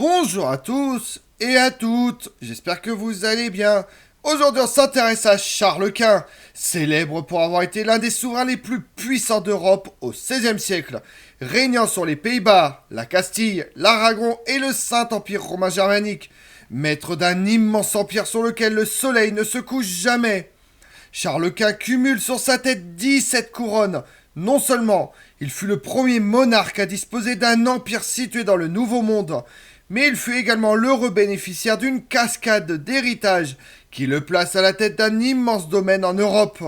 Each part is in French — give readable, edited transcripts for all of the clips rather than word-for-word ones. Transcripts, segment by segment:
Bonjour à tous et à toutes, j'espère que vous allez bien. Aujourd'hui on s'intéresse à Charles Quint, célèbre pour avoir été l'un des souverains les plus puissants d'Europe au XVIe siècle, régnant sur les Pays-Bas, la Castille, l'Aragon et le Saint-Empire romain germanique, maître d'un immense empire sur lequel le soleil ne se couche jamais. Charles Quint cumule sur sa tête 17 couronnes. Non seulement il fut le premier monarque à disposer d'un empire situé dans le Nouveau Monde, mais il fut également l'heureux bénéficiaire d'une cascade d'héritage qui le place à la tête d'un immense domaine en Europe.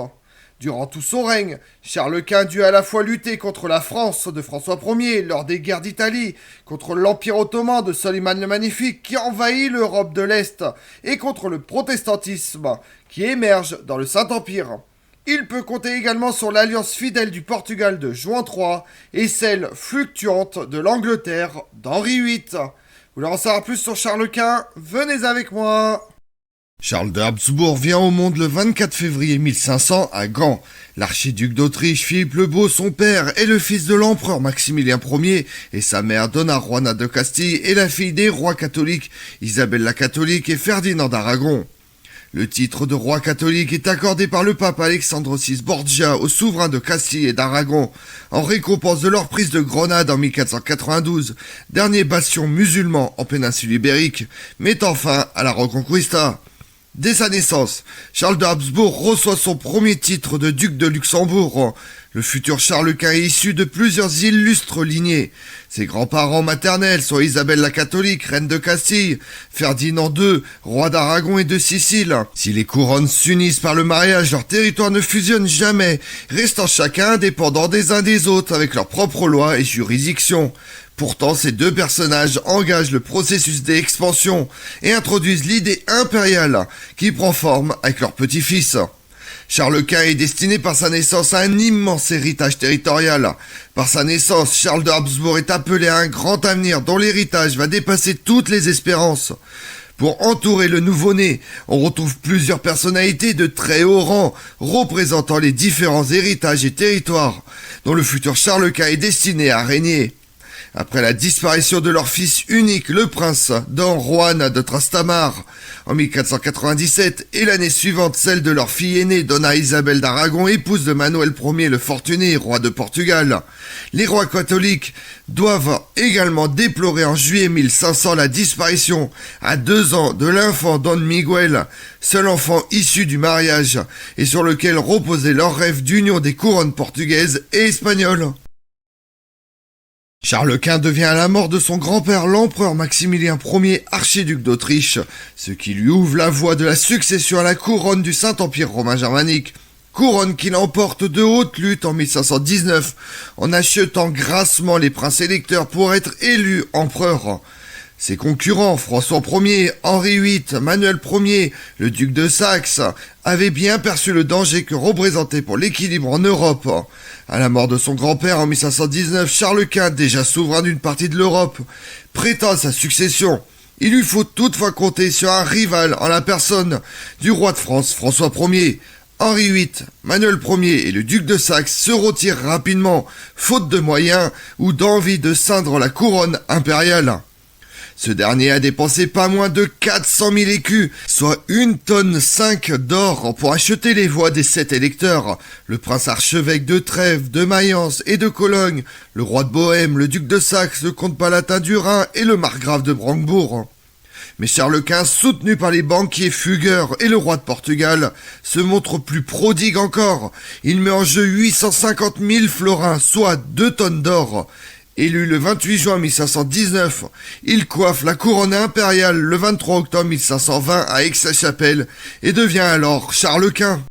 Durant tout son règne, Charles Quint dut à la fois lutter contre la France de François Ier lors des guerres d'Italie, contre l'Empire ottoman de Soliman le Magnifique qui envahit l'Europe de l'Est, et contre le protestantisme qui émerge dans le Saint-Empire. Il peut compter également sur l'alliance fidèle du Portugal de Juan III et celle fluctuante de l'Angleterre d'Henri VIII. Vous voulez en savoir plus sur Charles Quint? Venez avec moi. Charles de Habsbourg vient au monde le 24 février 1500 à Gand. L'archiduc d'Autriche Philippe le Beau, son père, est le fils de l'empereur Maximilien Ier et sa mère Donna Juana de Castille est la fille des rois catholiques Isabelle la catholique et Ferdinand d'Aragon. Le titre de roi catholique est accordé par le pape Alexandre VI Borgia aux souverains de Castille et d'Aragon, en récompense de leur prise de Grenade en 1492, dernier bastion musulman en péninsule ibérique, mettant fin à la Reconquista. Dès sa naissance, Charles de Habsbourg reçoit son premier titre de duc de Luxembourg. Le futur Charles Quint est issu de plusieurs illustres lignées. Ses grands-parents maternels sont Isabelle la catholique, reine de Castille, Ferdinand II, roi d'Aragon et de Sicile. Si les couronnes s'unissent par le mariage, leurs territoires ne fusionnent jamais, restant chacun indépendant des uns des autres avec leurs propres lois et juridictions. Pourtant, ces deux personnages engagent le processus d'expansion et introduisent l'idée impériale qui prend forme avec leur petit-fils. Charles Quint est destiné par sa naissance à un immense héritage territorial. Par sa naissance, Charles de Habsbourg est appelé à un grand avenir dont l'héritage va dépasser toutes les espérances. Pour entourer le nouveau-né, on retrouve plusieurs personnalités de très haut rang, représentant les différents héritages et territoires, dont le futur Charles Quint est destiné à régner. Après la disparition de leur fils unique, le prince Don Juan de Trastamare, en 1497, et l'année suivante celle de leur fille aînée, Donna Isabelle d'Aragon, épouse de Manuel Ier le Fortuné, roi de Portugal. Les rois catholiques doivent également déplorer en juillet 1500 la disparition, à 2 ans, de l'enfant Don Miguel, seul enfant issu du mariage, et sur lequel reposait leur rêve d'union des couronnes portugaises et espagnoles. Charles Quint devient à la mort de son grand-père l'empereur Maximilien Ier, archiduc d'Autriche, ce qui lui ouvre la voie de la succession à la couronne du Saint-Empire romain germanique. Couronne qu'il emporte de haute lutte en 1519, en achetant grassement les princes électeurs pour être élu empereur. Ses concurrents, François Ier, Henri VIII, Manuel Ier, le duc de Saxe, avaient bien perçu le danger que représentait pour l'équilibre en Europe. À la mort de son grand-père en 1519, Charles Quint, déjà souverain d'une partie de l'Europe, prétend à sa succession. Il lui faut toutefois compter sur un rival en la personne du roi de France, François Ier. Henri VIII, Manuel Ier et le duc de Saxe se retirent rapidement, faute de moyens ou d'envie de ceindre la couronne impériale. Ce dernier a dépensé pas moins de 400 000 écus, soit 1,5 tonne d'or pour acheter les voix des 7 électeurs, le prince archevêque de Trèves, de Mayence et de Cologne, le roi de Bohême, le duc de Saxe, le comte palatin du Rhin et le margrave de Brandebourg. Mais Charles Quint, soutenu par les banquiers fugueurs et le roi de Portugal, se montre plus prodigue encore. Il met en jeu 850 000 florins, soit 2 tonnes d'or. Élu le 28 juin 1519, il coiffe la couronne impériale le 23 octobre 1520 à Aix-la-Chapelle et devient alors Charles Quint.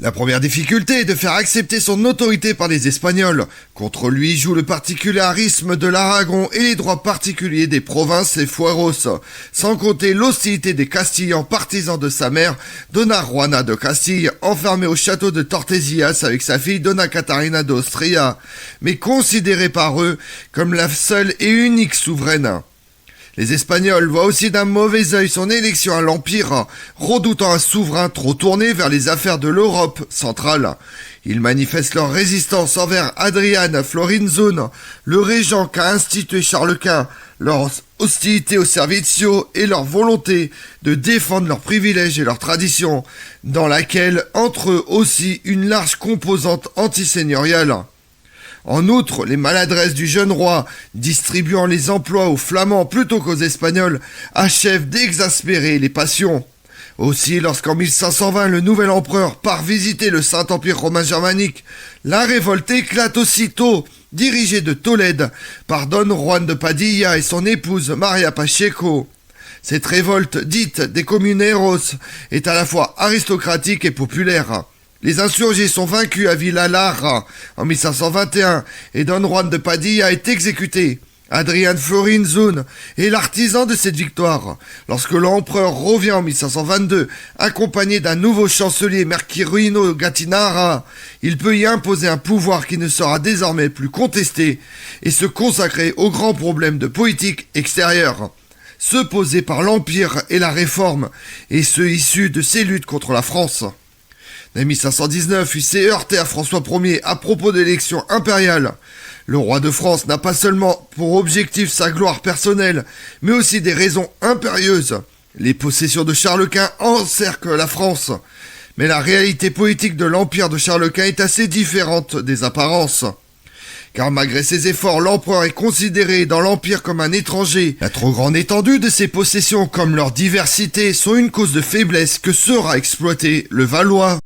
La première difficulté est de faire accepter son autorité par les Espagnols. Contre lui joue le particularisme de l'Aragon et les droits particuliers des provinces et fueros, sans compter l'hostilité des Castillans partisans de sa mère, Donna Juana de Castille, enfermée au château de Tordesillas avec sa fille Donna Catarina d'Austria, mais considérée par eux comme la seule et unique souveraine. Les Espagnols voient aussi d'un mauvais œil son élection à l'Empire, redoutant un souverain trop tourné vers les affaires de l'Europe centrale. Ils manifestent leur résistance envers Adrian Florinzone, le régent qu'a institué Charles Quint, leur hostilité aux Servizio et leur volonté de défendre leurs privilèges et leurs traditions, dans laquelle entre eux aussi une large composante antiseigneuriale. En outre, les maladresses du jeune roi, distribuant les emplois aux Flamands plutôt qu'aux Espagnols, achèvent d'exaspérer les passions. Aussi, lorsqu'en 1520 le nouvel empereur part visiter le Saint-Empire romain germanique, la révolte éclate aussitôt, dirigée de Tolède par Don Juan de Padilla et son épouse Maria Pacheco. Cette révolte, dite des Comuneros, est à la fois aristocratique et populaire. Les insurgés sont vaincus à Villalara en 1521 et Don Juan de Padilla est exécuté. Adrian Florinzone est l'artisan de cette victoire. Lorsque l'empereur revient en 1522, accompagné d'un nouveau chancelier Mercurino Gattinara, il peut y imposer un pouvoir qui ne sera désormais plus contesté et se consacrer aux grands problèmes de politique extérieure, ceux posés par l'Empire et la Réforme, et ceux issus de ses luttes contre la France. En 1519, il s'est heurté à François Ier à propos de l'élection impériale. Le roi de France n'a pas seulement pour objectif sa gloire personnelle, mais aussi des raisons impérieuses. Les possessions de Charles Quint encerclent la France. Mais la réalité politique de l'empire de Charles Quint est assez différente des apparences. Car malgré ses efforts, l'empereur est considéré dans l'empire comme un étranger. La trop grande étendue de ses possessions, comme leur diversité, sont une cause de faiblesse que saura exploiter le Valois.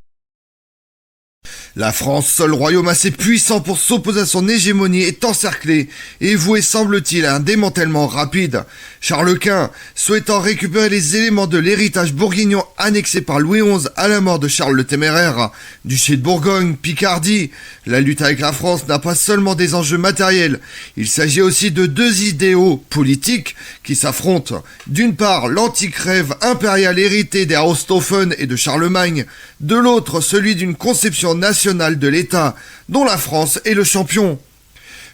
La France, seul royaume assez puissant pour s'opposer à son hégémonie, est encerclée et vouée, semble-t-il, à un démantèlement rapide. Charles Quint, souhaitant récupérer les éléments de l'héritage bourguignon annexé par Louis XI à la mort de Charles le Téméraire, duché de Bourgogne, Picardie, la lutte avec la France n'a pas seulement des enjeux matériels, il s'agit aussi de deux idéaux politiques qui s'affrontent. D'une part, l'antique rêve impérial hérité des Hohenstaufen et de Charlemagne, de l'autre, celui d'une conception nationale de l'État, dont la France est le champion.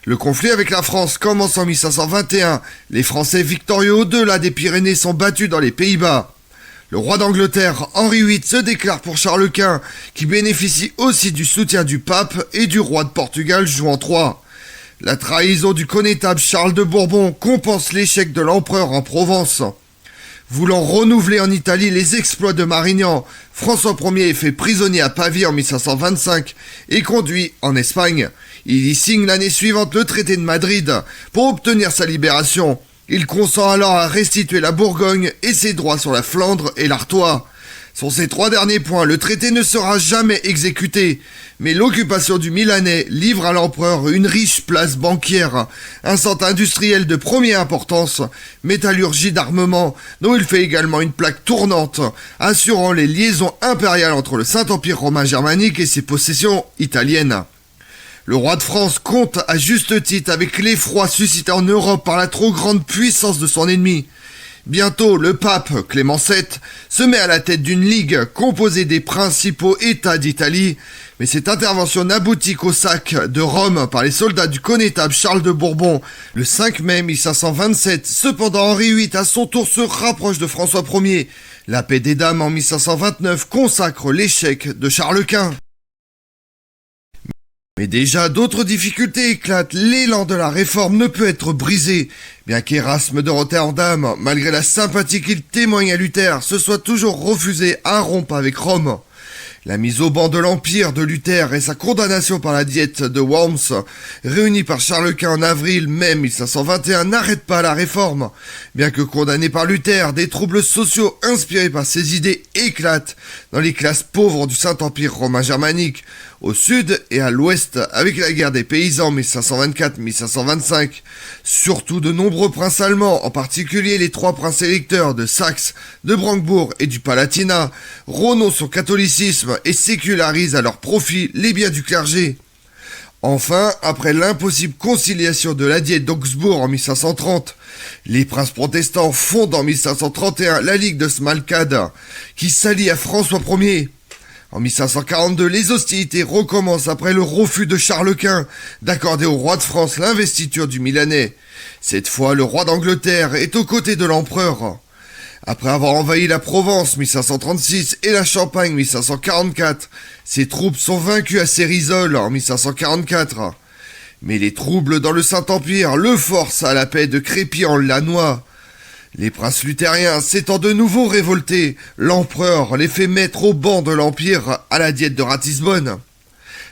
Le conflit avec la France commence en 1521. Les Français victorieux au-delà des Pyrénées sont battus dans les Pays-Bas. Le roi d'Angleterre, Henri VIII, se déclare pour Charles Quint, qui bénéficie aussi du soutien du pape et du roi de Portugal, Juan III. La trahison du connétable Charles de Bourbon compense l'échec de l'empereur en Provence. Voulant renouveler en Italie les exploits de Marignan, François Ier est fait prisonnier à Pavie en 1525 et conduit en Espagne. Il y signe l'année suivante le traité de Madrid pour obtenir sa libération. Il consent alors à restituer la Bourgogne et ses droits sur la Flandre et l'Artois. Sur ces trois derniers points, le traité ne sera jamais exécuté, mais l'occupation du Milanais livre à l'empereur une riche place banquière, un centre industriel de première importance, métallurgie d'armement, dont il fait également une plaque tournante, assurant les liaisons impériales entre le Saint-Empire romain germanique et ses possessions italiennes. Le roi de France compte à juste titre avec l'effroi suscité en Europe par la trop grande puissance de son ennemi. Bientôt, le pape, Clément VII, se met à la tête d'une ligue composée des principaux États d'Italie, mais cette intervention n'aboutit qu'au sac de Rome par les soldats du connétable Charles de Bourbon le 5 mai 1527. Cependant, Henri VIII à son tour se rapproche de François Ier. La paix des dames en 1529 consacre l'échec de Charles Quint. Mais déjà, d'autres difficultés éclatent. L'élan de la réforme ne peut être brisé. Bien qu'Erasme de Rotterdam, malgré la sympathie qu'il témoigne à Luther, se soit toujours refusé à rompre avec Rome. La mise au banc de l'Empire de Luther et sa condamnation par la diète de Worms, réunie par Charles Quint en avril-mai 1521, n'arrêtent pas la réforme. Bien que condamné par Luther, des troubles sociaux inspirés par ses idées éclatent dans les classes pauvres du Saint-Empire romain germanique, au sud et à l'ouest, avec la guerre des paysans 1524-1525. Surtout de nombreux princes allemands, en particulier les trois princes électeurs de Saxe, de Brandebourg et du Palatinat, renoncent au catholicisme et sécularisent à leur profit les biens du clergé. Enfin, après l'impossible conciliation de la diète d'Augsbourg en 1530, les princes protestants fondent en 1531 la Ligue de Smalcade, qui s'allie à François Ier. En 1542, les hostilités recommencent après le refus de Charles Quint d'accorder au roi de France l'investiture du Milanais. Cette fois, le roi d'Angleterre est aux côtés de l'empereur. Après avoir envahi la Provence 1536 et la Champagne 1544, ses troupes sont vaincues à Cérizole en 1544. Mais les troubles dans le Saint-Empire le forcent à la paix de Crépy-en-Lannoy. Les princes luthériens s'étant de nouveau révoltés, l'empereur les fait mettre au banc de l'Empire à la diète de Ratisbonne.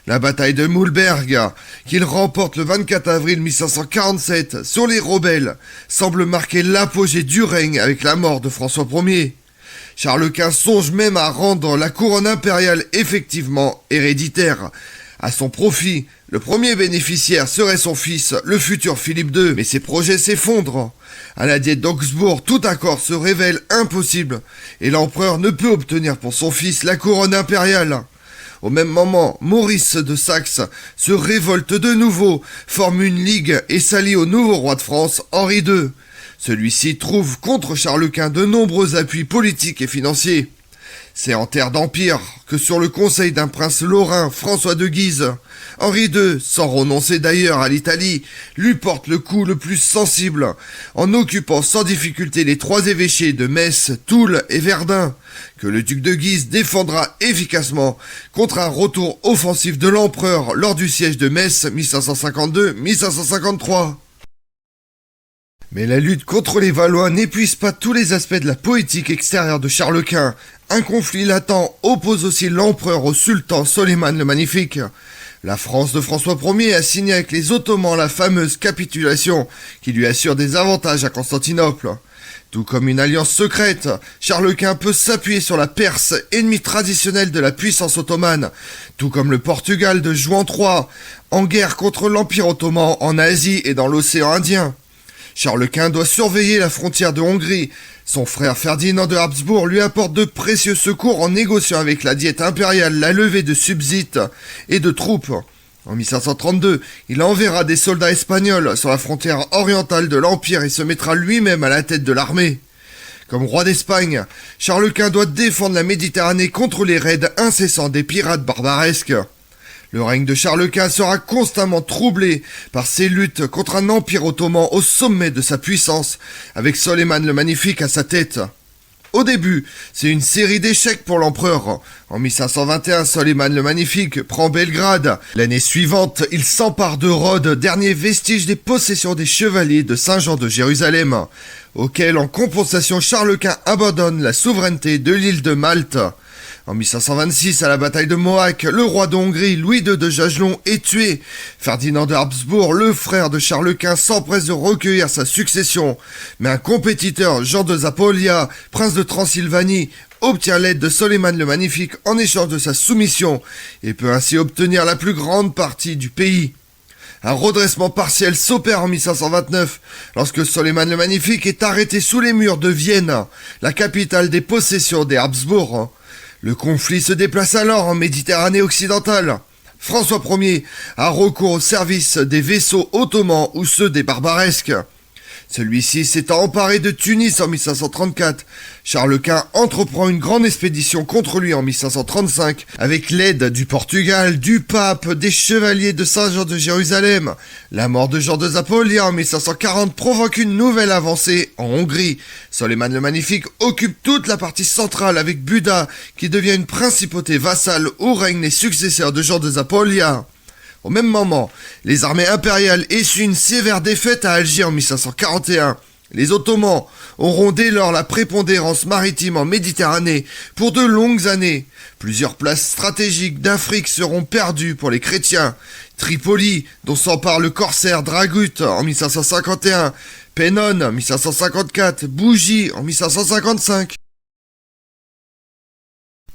La bataille de Mühlberg, qu'il remporte le 24 avril 1547 sur les rebelles, semble marquer l'apogée du règne avec la mort de François Ier. Charles Quint songe même à rendre la couronne impériale effectivement héréditaire. À son profit, le premier bénéficiaire serait son fils, le futur Philippe II, mais ses projets s'effondrent. À la diète d'Augsbourg, tout accord se révèle impossible, et l'empereur ne peut obtenir pour son fils la couronne impériale. Au même moment, Maurice de Saxe se révolte de nouveau, forme une ligue et s'allie au nouveau roi de France, Henri II. Celui-ci trouve contre Charles Quint de nombreux appuis politiques et financiers. C'est en terre d'empire que sur le conseil d'un prince lorrain, François de Guise, Henri II, sans renoncer d'ailleurs à l'Italie, lui porte le coup le plus sensible, en occupant sans difficulté les 3 évêchés de Metz, Toul et Verdun, que le duc de Guise défendra efficacement contre un retour offensif de l'empereur lors du siège de Metz 1552-1553. Mais la lutte contre les Valois n'épuise pas tous les aspects de la politique extérieure de Charles Quint. Un conflit latent oppose aussi l'empereur au sultan Soleiman le Magnifique. La France de François Ier a signé avec les Ottomans la fameuse capitulation qui lui assure des avantages à Constantinople. Tout comme une alliance secrète, Charles Quint peut s'appuyer sur la Perse, ennemi traditionnel de la puissance ottomane, tout comme le Portugal de Juan III, en guerre contre l'Empire ottoman en Asie et dans l'océan Indien. Charles Quint doit surveiller la frontière de Hongrie. Son frère Ferdinand de Habsbourg lui apporte de précieux secours en négociant avec la diète impériale la levée de subsides et de troupes. En 1532, il enverra des soldats espagnols sur la frontière orientale de l'Empire et se mettra lui-même à la tête de l'armée. Comme roi d'Espagne, Charles Quint doit défendre la Méditerranée contre les raids incessants des pirates barbaresques. Le règne de Charles Quint sera constamment troublé par ses luttes contre un empire ottoman au sommet de sa puissance, avec Soleiman le Magnifique à sa tête. Au début, c'est une série d'échecs pour l'empereur. En 1521, Soleiman le Magnifique prend Belgrade. L'année suivante, il s'empare de Rhodes, dernier vestige des possessions des chevaliers de Saint-Jean de Jérusalem, auquel en compensation Charles Quint abandonne la souveraineté de l'île de Malte. En 1526, à la bataille de Mohacs, le roi de Hongrie, Louis II de Jagellon, est tué. Ferdinand de Habsbourg, le frère de Charles Quint, s'empresse de recueillir sa succession. Mais un compétiteur, Jean de Zapolia, prince de Transylvanie, obtient l'aide de Soleiman le Magnifique en échange de sa soumission, et peut ainsi obtenir la plus grande partie du pays. Un redressement partiel s'opère en 1529, lorsque Soleiman le Magnifique est arrêté sous les murs de Vienne, la capitale des possessions des Habsbourg. Le conflit se déplace alors en Méditerranée occidentale. François Ier a recours au service des vaisseaux ottomans ou ceux des barbaresques. Celui-ci s'étant emparé de Tunis en 1534, Charles Quint entreprend une grande expédition contre lui en 1535 avec l'aide du Portugal, du pape, des chevaliers de Saint-Jean de Jérusalem. La mort de Jean de Zapolia en 1540 provoque une nouvelle avancée en Hongrie. Soleiman le Magnifique occupe toute la partie centrale avec Buda qui devient une principauté vassale où règnent les successeurs de Jean de Zapolia. Au même moment, les armées impériales essuient une sévère défaite à Alger en 1541. Les Ottomans auront dès lors la prépondérance maritime en Méditerranée pour de longues années. Plusieurs places stratégiques d'Afrique seront perdues pour les chrétiens. Tripoli, dont s'empare le corsaire Dragut en 1551, Pennon en 1554, Bougie en 1555.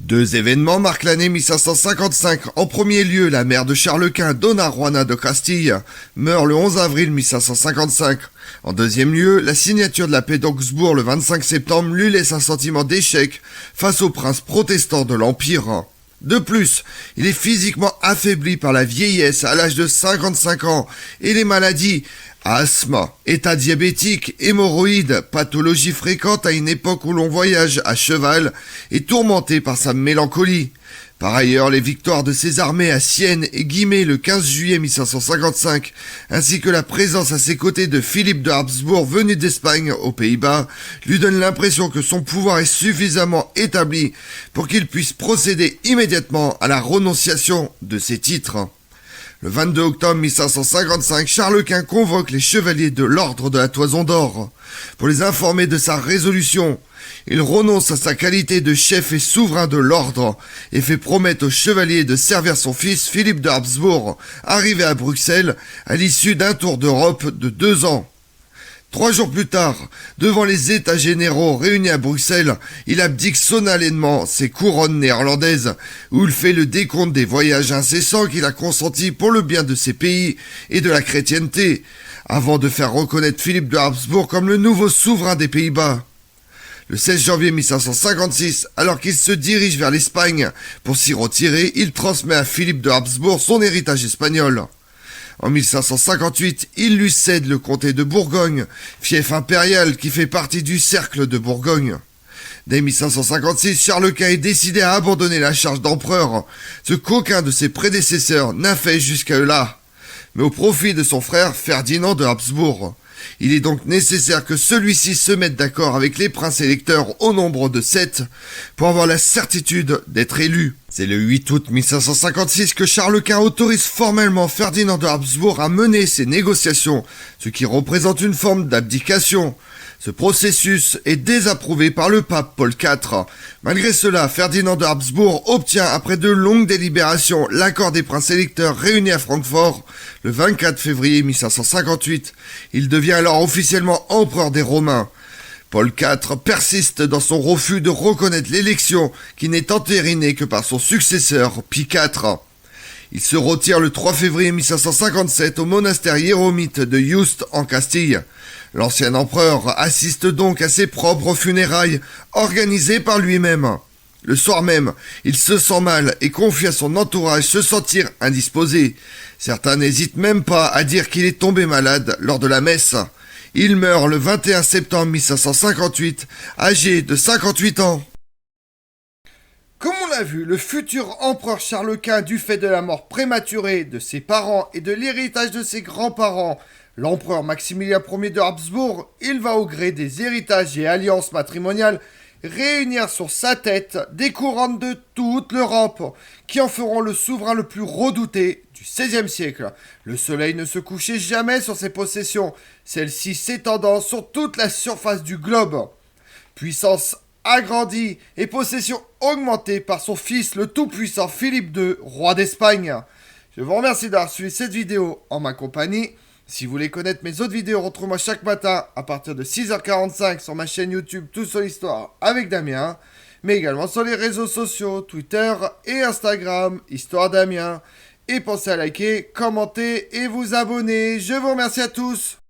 Deux événements marquent l'année 1555. En premier lieu, la mère de Charles Quint, Donna Juana de Castille, meurt le 11 avril 1555. En deuxième lieu, la signature de la paix d'Augsbourg le 25 septembre lui laisse un sentiment d'échec face aux princes protestants de l'Empire. De plus, il est physiquement affaibli par la vieillesse à l'âge de 55 ans et les maladies, asthme, état diabétique, hémorroïdes, pathologie fréquente à une époque où l'on voyage à cheval et tourmenté par sa mélancolie. Par ailleurs, les victoires de ses armées à Sienne et Guimée le 15 juillet 1555, ainsi que la présence à ses côtés de Philippe de Habsbourg venu d'Espagne aux Pays-Bas, lui donnent l'impression que son pouvoir est suffisamment établi pour qu'il puisse procéder immédiatement à la renonciation de ses titres. Le 22 octobre 1555, Charles Quint convoque les chevaliers de l'ordre de la Toison d'Or pour les informer de sa résolution. Il renonce à sa qualité de chef et souverain de l'ordre et fait promettre aux chevaliers de servir son fils Philippe de Habsbourg, arrivé à Bruxelles à l'issue d'un tour d'Europe de 2 ans. 3 jours plus tard, devant les États généraux réunis à Bruxelles, il abdique solennellement ses couronnes néerlandaises, où il fait le décompte des voyages incessants qu'il a consentis pour le bien de ses pays et de la chrétienté, avant de faire reconnaître Philippe de Habsbourg comme le nouveau souverain des Pays-Bas. Le 16 janvier 1556, alors qu'il se dirige vers l'Espagne pour s'y retirer, il transmet à Philippe de Habsbourg son héritage espagnol. En 1558, il lui cède le comté de Bourgogne, fief impérial qui fait partie du cercle de Bourgogne. Dès 1556, Charles Quint est décidé à abandonner la charge d'empereur, ce qu'aucun de ses prédécesseurs n'a fait jusqu'à là, mais au profit de son frère Ferdinand de Habsbourg. Il est donc nécessaire que celui-ci se mette d'accord avec les princes électeurs au nombre de 7 pour avoir la certitude d'être élu. C'est le 8 août 1556 que Charles Quint autorise formellement Ferdinand de Habsbourg à mener ces négociations, ce qui représente une forme d'abdication. Ce processus est désapprouvé par le pape Paul IV. Malgré cela, Ferdinand de Habsbourg obtient après de longues délibérations l'accord des princes électeurs réunis à Francfort le 24 février 1558. Il devient alors officiellement empereur des Romains. Paul IV persiste dans son refus de reconnaître l'élection qui n'est entérinée que par son successeur, Pie IV. Il se retire le 3 février 1557 au monastère hiéromite de Yuste en Castille. L'ancien empereur assiste donc à ses propres funérailles organisées par lui-même. Le soir même, il se sent mal et confie à son entourage se sentir indisposé. Certains n'hésitent même pas à dire qu'il est tombé malade lors de la messe. Il meurt le 21 septembre 1558, âgé de 58 ans. Comme on l'a vu, le futur empereur Charles Quint, du fait de la mort prématurée de ses parents et de l'héritage de ses grands-parents, l'empereur Maximilien Ier de Habsbourg, il va au gré des héritages et alliances matrimoniales réunir sur sa tête des couronnes de toute l'Europe, qui en feront le souverain le plus redouté du XVIe siècle. Le soleil ne se couchait jamais sur ses possessions, celles-ci s'étendant sur toute la surface du globe. Puissance agrandie et possession augmentée par son fils le tout-puissant Philippe II, roi d'Espagne. Je vous remercie d'avoir suivi cette vidéo en ma compagnie. Si vous voulez connaître mes autres vidéos, retrouvez-moi chaque matin à partir de 6h45 sur ma chaîne YouTube Tout sur l'Histoire avec Damien, mais également sur les réseaux sociaux, Twitter et Instagram, Histoire Damien. Et pensez à liker, commenter et vous abonner. Je vous remercie à tous.